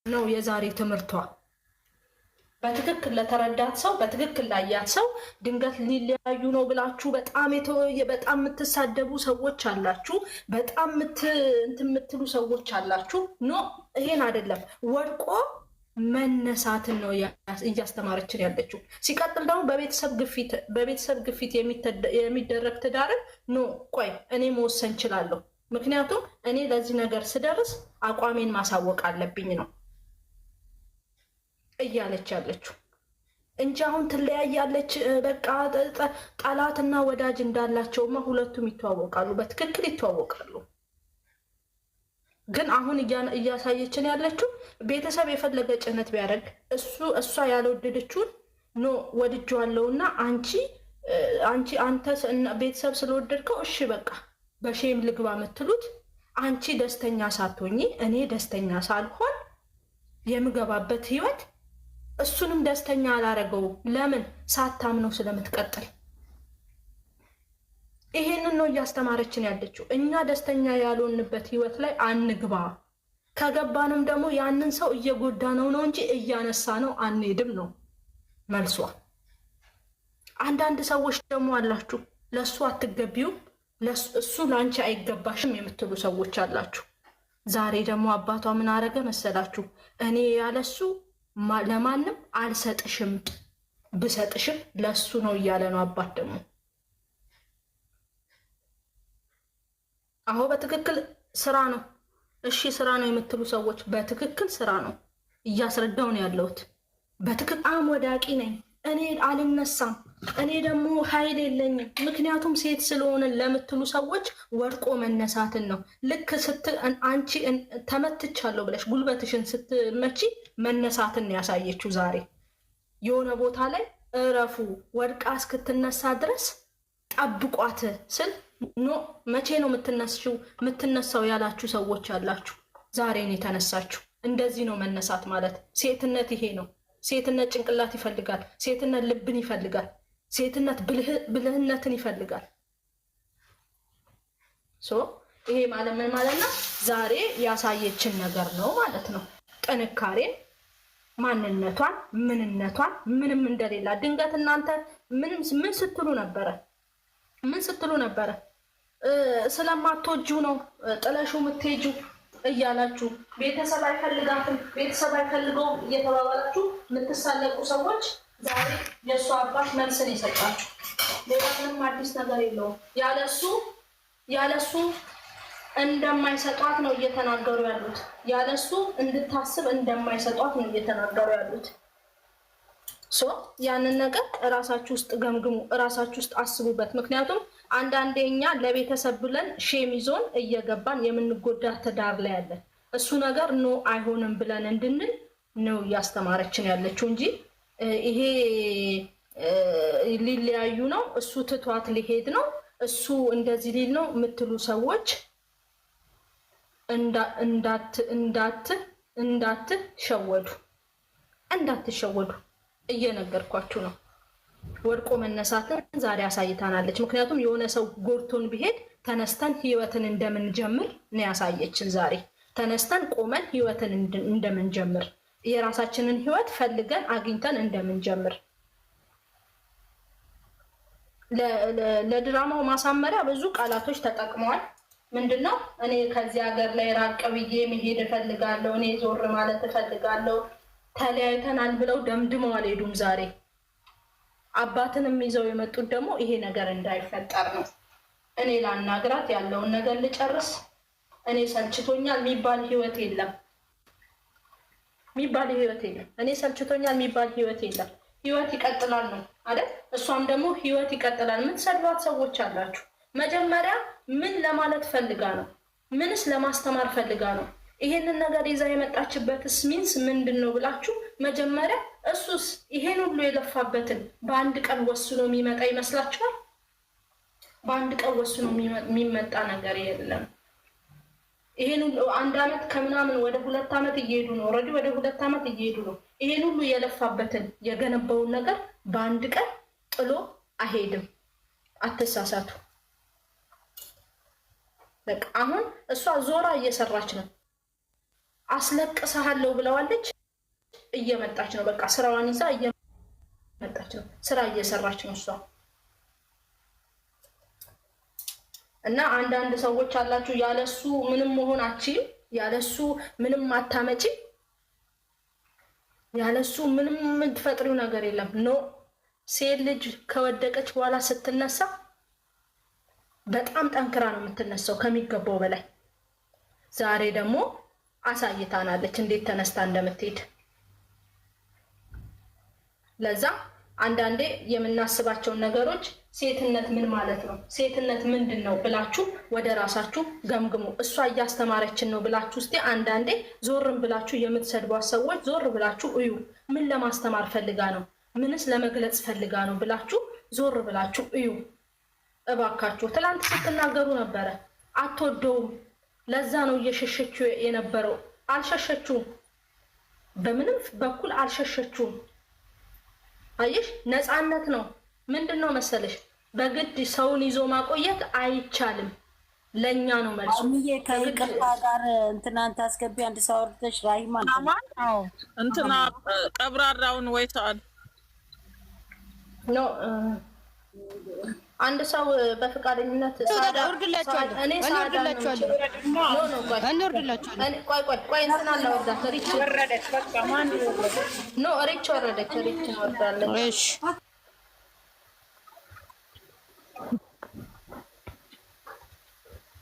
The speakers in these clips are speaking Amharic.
ነው የዛሬ ትምህርቷ። በትክክል ለተረዳት ሰው በትክክል ላያት ሰው ድንገት ሊለያዩ ነው ብላችሁ በጣም የምትሳደቡ ሰዎች አላችሁ። በጣም የምትሉ ሰዎች አላችሁ። ኖ ይሄን አይደለም፣ ወድቆ መነሳትን ነው እያስተማረችን ያለችው። ሲቀጥል ደግሞ በቤተሰብ ግፊት የሚደረግ ትዳርን ኖ ቆይ እኔ መወሰን እችላለሁ፣ ምክንያቱም እኔ ለዚህ ነገር ስደርስ አቋሜን ማሳወቅ አለብኝ ነው እያለች ያለችው እንጂ አሁን ትለያያለች። በቃ ጠላትና ወዳጅ እንዳላቸውማ ሁለቱም ይተዋወቃሉ፣ በትክክል ይተዋወቃሉ። ግን አሁን እያሳየችን ያለችው ቤተሰብ የፈለገ ጭነት ቢያደርግ እሷ ያልወደደችውን ኖ ወድጄዋለሁና አንተ ቤተሰብ ስለወደድከው እሺ በቃ በሼም ልግባ የምትሉት አንቺ ደስተኛ ሳትሆኚ እኔ ደስተኛ ሳልሆን የምገባበት ህይወት እሱንም ደስተኛ አላረገውም። ለምን? ሳታምነው ስለምትቀጥል። ይሄንን ነው እያስተማረችን ያለችው። እኛ ደስተኛ ያልሆንበት ህይወት ላይ አንግባ። ከገባንም ደግሞ ያንን ሰው እየጎዳ ነው እንጂ እያነሳ ነው አንሄድም ነው መልሷ። አንዳንድ ሰዎች ደግሞ አላችሁ ለሱ አትገቢውም፣ እሱ ላንቺ አይገባሽም የምትሉ ሰዎች አላችሁ። ዛሬ ደግሞ አባቷ ምን አረገ መሰላችሁ? እኔ ያለሱ ለማንም አልሰጥሽም፣ ብሰጥሽም ለሱ ነው እያለ ነው አባት ደግሞ። አሁ በትክክል ስራ ነው። እሺ ስራ ነው የምትሉ ሰዎች በትክክል ስራ ነው እያስረዳው ነው ያለሁት። በትክክል ወዳቂ ነኝ እኔ አልነሳም፣ እኔ ደግሞ ኃይል የለኝም ምክንያቱም ሴት ስለሆነ ለምትሉ ሰዎች ወድቆ መነሳትን ነው። ልክ አንቺ ተመትቻለሁ ብለሽ ጉልበትሽን ስትመቺ መነሳትን ያሳየችው ዛሬ። የሆነ ቦታ ላይ እረፉ፣ ወድቃ እስክትነሳ ድረስ ጠብቋት ስል ኖ መቼ ነው የምትነሳው ያላችሁ ሰዎች አላችሁ። ዛሬ ነው የተነሳችሁ። እንደዚህ ነው መነሳት ማለት። ሴትነት ይሄ ነው። ሴትነት ጭንቅላት ይፈልጋል። ሴትነት ልብን ይፈልጋል። ሴትነት ብልህነትን ይፈልጋል። ይሄ ማለት ምን ማለት ነው? ዛሬ ያሳየችን ነገር ነው ማለት ነው። ጥንካሬን፣ ማንነቷን፣ ምንነቷን ምንም እንደሌላ ድንገት እናንተ ምን ስትሉ ነበረ? ምን ስትሉ ነበረ? ስለማትወጂው ነው ጥለሽው የምትሄጂው እያላችሁ ቤተሰብ አይፈልጋትም፣ ቤተሰብ አይፈልገውም እየተባባላችሁ የምትሳለቁ ሰዎች ዛሬ የእሱ አባት መልስን የሰጣችሁ። ሌላ ምንም አዲስ ነገር የለውም። ያለሱ እንደማይሰጧት ነው እየተናገሩ ያሉት። ያለሱ እንድታስብ እንደማይሰጧት ነው እየተናገሩ ያሉት። ያንን ነገር እራሳችሁ ውስጥ ገምግሙ፣ እራሳችሁ ውስጥ አስቡበት። ምክንያቱም አንዳንዴ እኛ ለቤተሰብ ብለን ሼም ይዞን እየገባን የምንጎዳ ትዳር ላይ ያለን እሱ ነገር ኖ አይሆንም ብለን እንድንል ነው እያስተማረችን ያለችው እንጂ ይሄ ሊለያዩ ነው፣ እሱ ትቷት ሊሄድ ነው፣ እሱ እንደዚህ ሊል ነው የምትሉ ሰዎች እንዳትሸወዱ እየነገርኳችሁ ነው። ወድቆ መነሳትን ዛሬ አሳይታናለች። ምክንያቱም የሆነ ሰው ጎርቶን ቢሄድ ተነስተን ህይወትን እንደምንጀምር ነው ያሳየችን ዛሬ። ተነስተን ቆመን ህይወትን እንደምንጀምር፣ የራሳችንን ህይወት ፈልገን አግኝተን እንደምንጀምር። ለድራማው ማሳመሪያ ብዙ ቃላቶች ተጠቅመዋል። ምንድነው? እኔ ከዚህ ሀገር ላይ ራቅ ብዬ መሄድ እፈልጋለሁ፣ እኔ ዞር ማለት እፈልጋለሁ፣ ተለያይተናል ብለው ደምድመው አልሄዱም ዛሬ። አባትንም ይዘው የመጡት ደግሞ ይሄ ነገር እንዳይፈጠር ነው። እኔ ላናግራት፣ ያለውን ነገር ልጨርስ፣ እኔ ሰልችቶኛል የሚባል ህይወት የለም፣ እኔ ሰልችቶኛል የሚባል ህይወት የለም። ህይወት ይቀጥላል ነው አይደል? እሷም ደግሞ ህይወት ይቀጥላል። የምትሰድባት ሰዎች አላችሁ። መጀመሪያ ምን ለማለት ፈልጋ ነው? ምንስ ለማስተማር ፈልጋ ነው? ይሄንን ነገር ይዛ የመጣችበትስ ሚንስ ምንድን ነው ብላችሁ መጀመሪያ እሱስ ይሄን ሁሉ የለፋበትን በአንድ ቀን ወስኖ የሚመጣ ይመስላችኋል? በአንድ ቀን ወስኖ የሚመጣ ነገር የለም። ይሄን ሁሉ 1 ዓመት ከምናምን ወደ 2 ዓመት እየሄዱ ነው። ኦልሬዲ ወደ 2 ዓመት እየሄዱ ነው። ይሄን ሁሉ የለፋበትን የገነባውን ነገር በአንድ ቀን ጥሎ አይሄድም። አትሳሳቱ። በቃ አሁን እሷ ዞራ እየሰራች ነው። አስለቅስሃለሁ ብለዋለች። እየመጣች ነው። በቃ ስራዋን ይዛ እየመጣች ነው። ስራ እየሰራች ነው እሷ። እና አንዳንድ ሰዎች አላችሁ ያለሱ ምንም መሆን አትችይም፣ ያለሱ ምንም አታመጪ፣ ያለሱ ምንም የምትፈጥሪው ነገር የለም። ኖ ሴት ልጅ ከወደቀች በኋላ ስትነሳ በጣም ጠንክራ ነው የምትነሳው ከሚገባው በላይ። ዛሬ ደግሞ አሳይታናለች እንዴት ተነስታ እንደምትሄድ። ለዛ አንዳንዴ የምናስባቸውን ነገሮች ሴትነት ምን ማለት ነው፣ ሴትነት ምንድን ነው ብላችሁ ወደ ራሳችሁ ገምግሙ። እሷ እያስተማረችን ነው ብላችሁ እስቲ አንዳንዴ ዞርም ብላችሁ የምትሰድቧት ሰዎች ዞር ብላችሁ እዩ። ምን ለማስተማር ፈልጋ ነው፣ ምንስ ለመግለጽ ፈልጋ ነው ብላችሁ ዞር ብላችሁ እዩ እባካችሁ። ትላንት ስትናገሩ ነበረ አትወደውም፣ ለዛ ነው እየሸሸችው የነበረው። አልሸሸችውም፣ በምንም በኩል አልሸሸችውም። አየሽ፣ ነፃነት ነው። ምንድን ነው መሰለሽ፣ በግድ ሰውን ይዞ ማቆየት አይቻልም። ለኛ ነው መልሱ። ከይቅርታ ጋር እንትናን ታስገቢ አንድ ሰው አውርተሽ ራሂማን እንትና ቀብራራውን ወይ ሰዓት ኖ አንድ ሰው በፍቃደኝነት ቆይ እንትና ላወርዳት ሪች ወረደች። በቃ ማን ኖ ሪች ወረደች። ሪች ወርዳለች። እሺ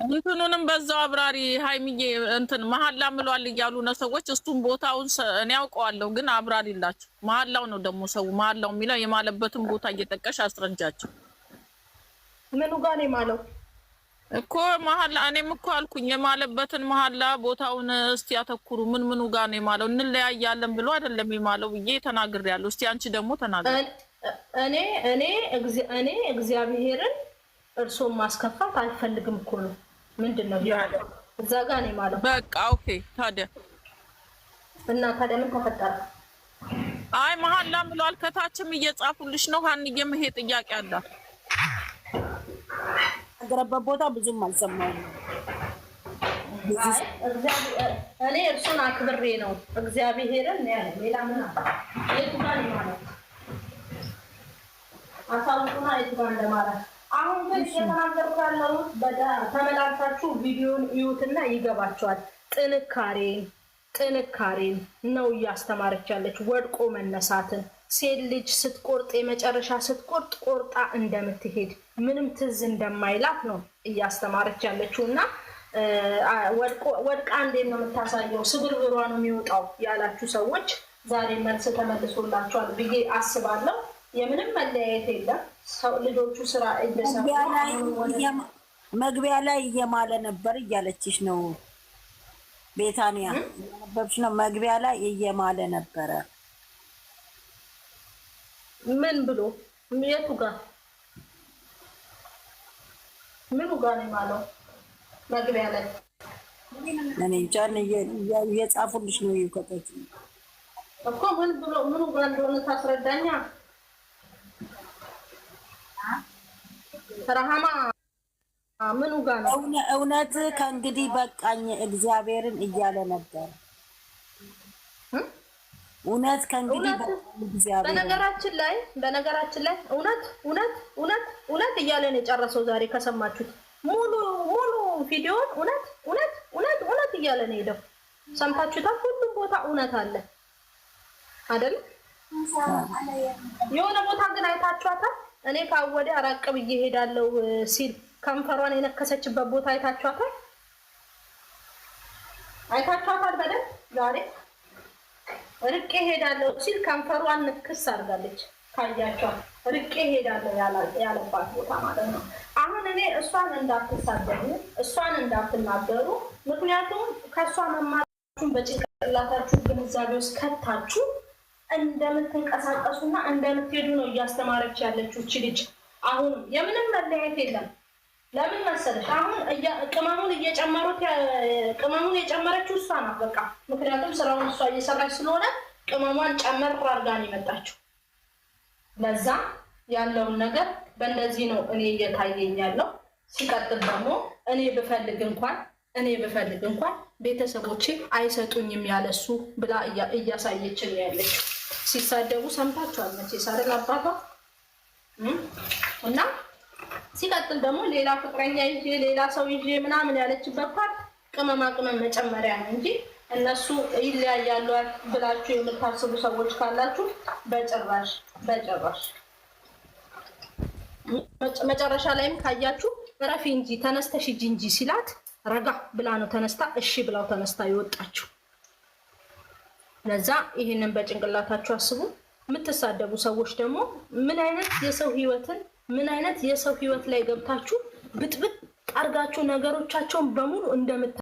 እንትኑንም በዛው አብራሪ ሃይሚዬ እንትን መሐላ ምሏል እያሉ ነው ሰዎች። እሱም ቦታውን እኔ ያውቀዋለሁ፣ ግን አብራሪላችሁ። መሐላው ነው ደግሞ ሰው መሐላው የሚለው የማለበትን ቦታ እየጠቀሽ አስረጃቸው። ምኑ ጋር ነው የማለው እኮ መሐላ? እኔም እኮ አልኩኝ የማለበትን መሐላ ቦታውን እስቲ ያተኩሩ። ምኑ ጋር ነው የማለው? እንለያያለን ብሎ አይደለም የማለው ብዬ ተናግሬያለሁ። እስቲ አንቺ ደግሞ ተናገር። እኔ እግዚአብሔርን እርሶን ማስከፋት አልፈልግም እኮ ነው። ምንድን ነው ያለው? እዛ ጋር ነው የማለው። በቃ ኦኬ። ታዲያ ምን ተፈጠረ? አይ መሐላ ብሏል። ከታችም እየጻፉልሽ ነው። ሀንዬም ይሄ ጥያቄ አላት። አገረበት ቦታ ብዙም አልሰማሁም። እኔ እርሱን አክብሬ ነው እግዚአብሔርን ያለ ሌላ ምን አለ? የቱ ጋር ነው ማለት አሳውቁና የቱ ጋር እንደማለት። አሁን ግን እየተናገርኩ ያለሁት ተመላልሳችሁ ቪዲዮን እዩትና ይገባችኋል። ጥንካሬን ነው እያስተማረች ያለች፣ ወድቆ መነሳትን። ሴት ልጅ ስትቆርጥ የመጨረሻ ስትቆርጥ ቆርጣ እንደምትሄድ ምንም ትዝ እንደማይላት ነው እያስተማረች ያለችው። እና ወድቃ እንዴት ነው የምታሳየው? ስብርብሯ ነው የሚወጣው ያላችሁ ሰዎች ዛሬ መልስ ተመልሶላችኋል ብዬ አስባለሁ። የምንም መለያየት የለም። ልጆቹ ስራ እየሰሩ መግቢያ ላይ እየማለ ነበር እያለችሽ ነው ቤታንያ። እያነበብሽ ነው። መግቢያ ላይ እየማለ ነበረ። ምን ብሎ የቱ ጋር ምኑ ጋር ነው የማለው? መግቢያ ላይ እኔ እንጃ እየጻፉልሽ ነው ይከተች እኮ ምን ብሎ ምኑ ጋር እንደሆነ ታስረዳኛ። ረሃማ ምኑ ጋር ነው? እውነት ከእንግዲህ በቃኝ እግዚአብሔርን እያለ ነበር። እውነት ከእንግዲህ እግዚአብሔር በነገራችን ላይ እውነት እያለ ነው የጨረሰው። ዛሬ ከሰማችሁት ሙሉ ቪዲዮን እውነት እያለ ነው ሄደው። ሰምታችሁታል? ሁሉም ቦታ እውነት አለ አይደል? የሆነ ቦታ ግን አይታችኋታል? እኔ ካወደ አራቅ ብዬ ሄዳለሁ ሲል ከንፈሯን የነከሰችበት ቦታ አይታችኋታል? በደንብ ዛሬ ርቄ ሄዳለሁ ሲል ከንፈሯን ንክስ አድርጋለች። ካያቸዋል ርቄ ሄዳለሁ ያለባት ቦታ ማለት ነው። አሁን እኔ እሷን እንዳትሳደቡ፣ እሷን እንዳትናገሩ። ምክንያቱም ከእሷ መማራችሁን በጭንቅላታችሁ ግንዛቤ ውስጥ ከታችሁ እንደምትንቀሳቀሱና እንደምትሄዱ ነው እያስተማረች ያለችው እቺ ልጅ። አሁን የምንም መለያየት የለም። ለምን መሰለሽ? አሁን ቅመሙን የጨመረችው እሷ ናት። በቃ ምክንያቱም ስራውን እሷ እየሰራች ስለሆነ ቅመሟን ጨመር አድርጋ ነው የመጣችው። ለዛ ያለውን ነገር በእንደዚህ ነው እኔ እየታየኝ ያለው። ሲቀጥል ደግሞ እኔ ብፈልግ እንኳን እኔ ብፈልግ እንኳን ቤተሰቦቼ አይሰጡኝም ያለሱ ብላ እያሳየችን ያለች። ሲሳደቡ ሰምታችኋል መቼስ አይደል አባባ? እና ሲቀጥል ደግሞ ሌላ ፍቅረኛ ይዤ ሌላ ሰው ይዤ ምናምን ያለችበት ፓርት ቅመማ ቅመም መጨመሪያ ነው እንጂ እነሱ ይለያያሉ ብላችሁ የምታስቡ ሰዎች ካላችሁ በጭራሽ በጭራሽ። መጨረሻ ላይም ካያችሁ ረፊ እንጂ ተነስተሽ ሂጂ እንጂ ሲላት ረጋ ብላ ነው ተነስታ እሺ ብላው ተነስታ ይወጣችሁ። ለዛ ይሄንን በጭንቅላታችሁ አስቡ። የምትሳደቡ ሰዎች ደግሞ ምን አይነት የሰው ህይወት ላይ ገብታችሁ ብጥብጥ አርጋችሁ ነገሮቻቸውን በሙሉ እንደምታ